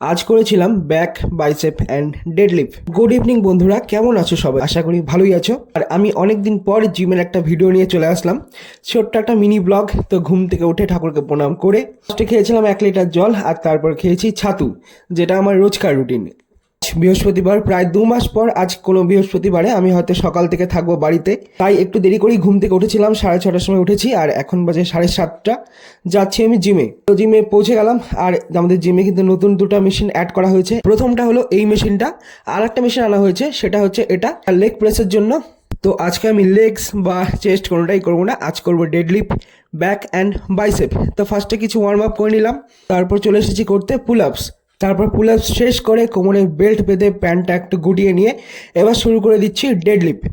আজ করেছিলাম back bicep and deadlift. Good evening বন্ধুরা, কেমন আছো সবাই? আশা করি ভালোই আছো। আর আমি অনেকদিন পর জিমের একটা ভিডিও নিয়ে চলে আসলাম, ছোট্ট একটা মিনি ব্লগ। তো ঘুম থেকে উঠে ঠাকুরকে প্রণাম করে ফার্স্টে খেয়েছিলাম 1 লিটার জল, আর তারপর খেয়েছি ছাতু, যেটা আমার রোজকার রুটিন। বৃহস্পতিবার, প্রায় 2 মাস পর আজ কোনো বৃহস্পতিবারে আমি হয়তো সকাল থেকে থাকবো বাড়িতে, তাই একটু দেরি করেই ঘুম থেকে উঠেছিলাম। 6:30টার সময় উঠেছি আর এখন বাজে 7:30। যাচ্ছি আমি জিমে। তো জিমে পৌঁছে গেলাম, আর আমাদের জিমে কিন্তু নতুন 2টা মেশিন অ্যাড করা হয়েছে। প্রথমটা হলো এই মেশিনটা, আর একটা মেশিন আনা হয়েছে, সেটা হচ্ছে এটা লেগ প্রেসের জন্য। তো আজকে আমি লেগস বা চেস্ট কোনোটাই করবো না, আজ করবো ডেডলিফট, ব্যাক অ্যান্ড বাইসেপ। তো ফার্স্টে কিছু ওয়ার্ম আপ করে নিলাম, তারপর চলে এসেছি করতে পুল আপস। তারপর পুল আপস শেষ করে কোমরে বেল্ট বেঁধে প্যান্টটা একটু গুটিয়ে নিয়ে এবার শুরু করে দিচ্ছি ডেডলিফট।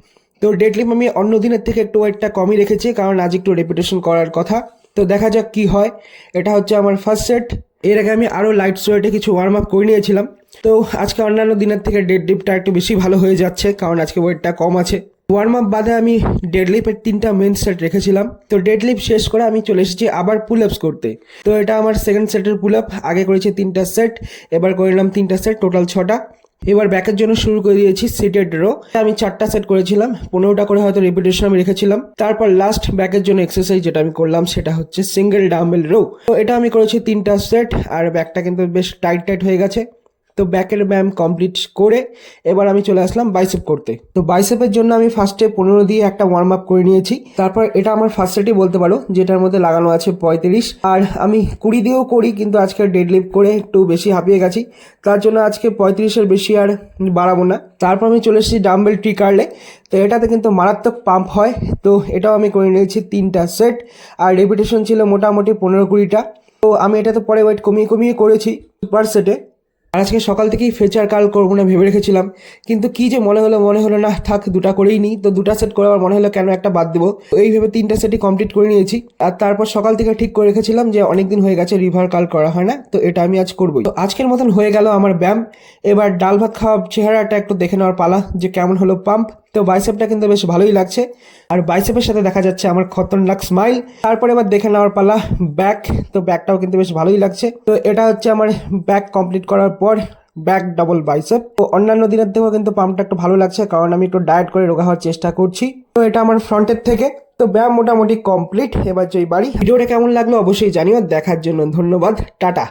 তো ডেডলিফট আমি অন্য দিনের থেকে একটু ওয়েটটা কমই রেখেছি, কারণ আজ একটু রেপিটেশন করার কথা। তো দেখা যাক কি হয়। এটা হচ্ছে আমার ফার্স্ট সেট। এর আগে আমি আরও লাইট ওয়েটে কিছু ওয়ার্ম আপ করে নিয়েছিলাম। তো আজকে অন্যান্য দিনের থেকে ডেডলিফটটা একটু বেশি ভালো হয়ে যাচ্ছে, কারণ আজকে ওয়েটটা কম আছে। ওয়ার্ম আপ বাদে আমি ডেডলিফটের 3টা মেন সেট রেখেছিলাম। তো ডেডলিফট শেষ করে আমি চলে এসেছি আবার পুল আপস করতে। তো এটা আমার সেকেন্ড সেটের পুল আপ। আগে করেছি 3টা সেট, এবার করে নিলাম 3টা সেট, টোটাল 6টা। এবার ব্যাকের জন্য শুরু করে দিয়েছি সিটেড রো। আমি 4টা সেট করেছিলাম, 15টা করে হয়তো রিপিটেশন আমি রেখেছিলাম। তারপর লাস্ট ব্যাকের জন্য এক্সারসাইজ যেটা আমি করলাম সেটা হচ্ছে সিঙ্গেল ডাম্বেল রো। তো এটা আমি করেছি 3টা সেট, আর ব্যাকটা কিন্তু বেশ টাইট টাইট হয়ে গেছে। তো ব্যাকের ব্যায়াম কমপ্লিট করে এবার আমি চলে আসলাম বাইসেপ করতে। তো বাইসেপের জন্য আমি ফার্স্টে 15 দিয়ে একটা ওয়ার্ম আপ করে নিয়েছি। তারপর এটা আমার ফার্স্ট সেটই বলতে পারো, যেটার মধ্যে লাগানো আছে 35, আর আমি 20 দিয়েও করি, কিন্তু আজকে ডেডলিফট করে একটু বেশি হাঁপিয়ে গেছি, তার জন্য আজকে 35-এর বেশি আর বাড়াবো না। তারপর আমি চলে এসেছি ডাম্বেল ট্রি কার্লে। তো এটাতে কিন্তু মারাত্মক পাম্প হয়। তো এটাও আমি করে নিয়েছি 3টা সেট, আর রেপিটেশন ছিল মোটামুটি 15-20টা। তো আমি এটাতে পরে ওয়েট কমিয়ে কমিয়ে করেছি পার সেটে। আর আজকে সকাল থেকেই ফেচার কার্ল করবো না ভেবে রেখেছিলাম, কিন্তু কি যে মনে হলো না থাক 2টা করেই নিই। তো 2টা সেট করে আমার মনে হলো কেন একটা বাদ দেবো। তো এইভাবে 3টা সেটই কমপ্লিট করে নিয়েছি। আর তারপর সকাল থেকে ঠিক করে রেখেছিলাম যে অনেকদিন হয়ে গেছে রিভার কার্ল করা হয় না, তো এটা আমি আজ করবোই। তো আজকের মতন হয়ে গেল আমার ব্যায়াম। এবার ডাল ভাত খাওয়া চেহারাটা একটু দেখে নেওয়ার পালা, যে কেমন হলো পাম্প। তো বাইসেপটা কিন্তু বেশ ভালোই লাগছে, আর বাইসেপের সাথে দেখা যাচ্ছে আমার খতরনাক স্মাইল। তারপরে এবার দেখে নেওয়ার পালা ব্যাক। তো ব্যাকটাও কিন্তু বেশ ভালোই লাগছে। তো এটা হচ্ছে আমার ব্যাক কমপ্লিট করার পর ব্যাক ডাবল বাইসেপ। তো অন্যান্য দিনের থেকেও কিন্তু পাম্পটা একটু ভালো লাগছে, কারণ আমি একটু ডায়েট করে রোগা হওয়ার চেষ্টা করছি। তো এটা আমার ফ্রন্টের থেকে। তো ব্যায়াম মোটামুটি কমপ্লিট, এবার যাই বাড়ি। ভিডিওটা কেমন লাগলো অবশ্যই জানিও। দেখার জন্য ধন্যবাদ, টাটা।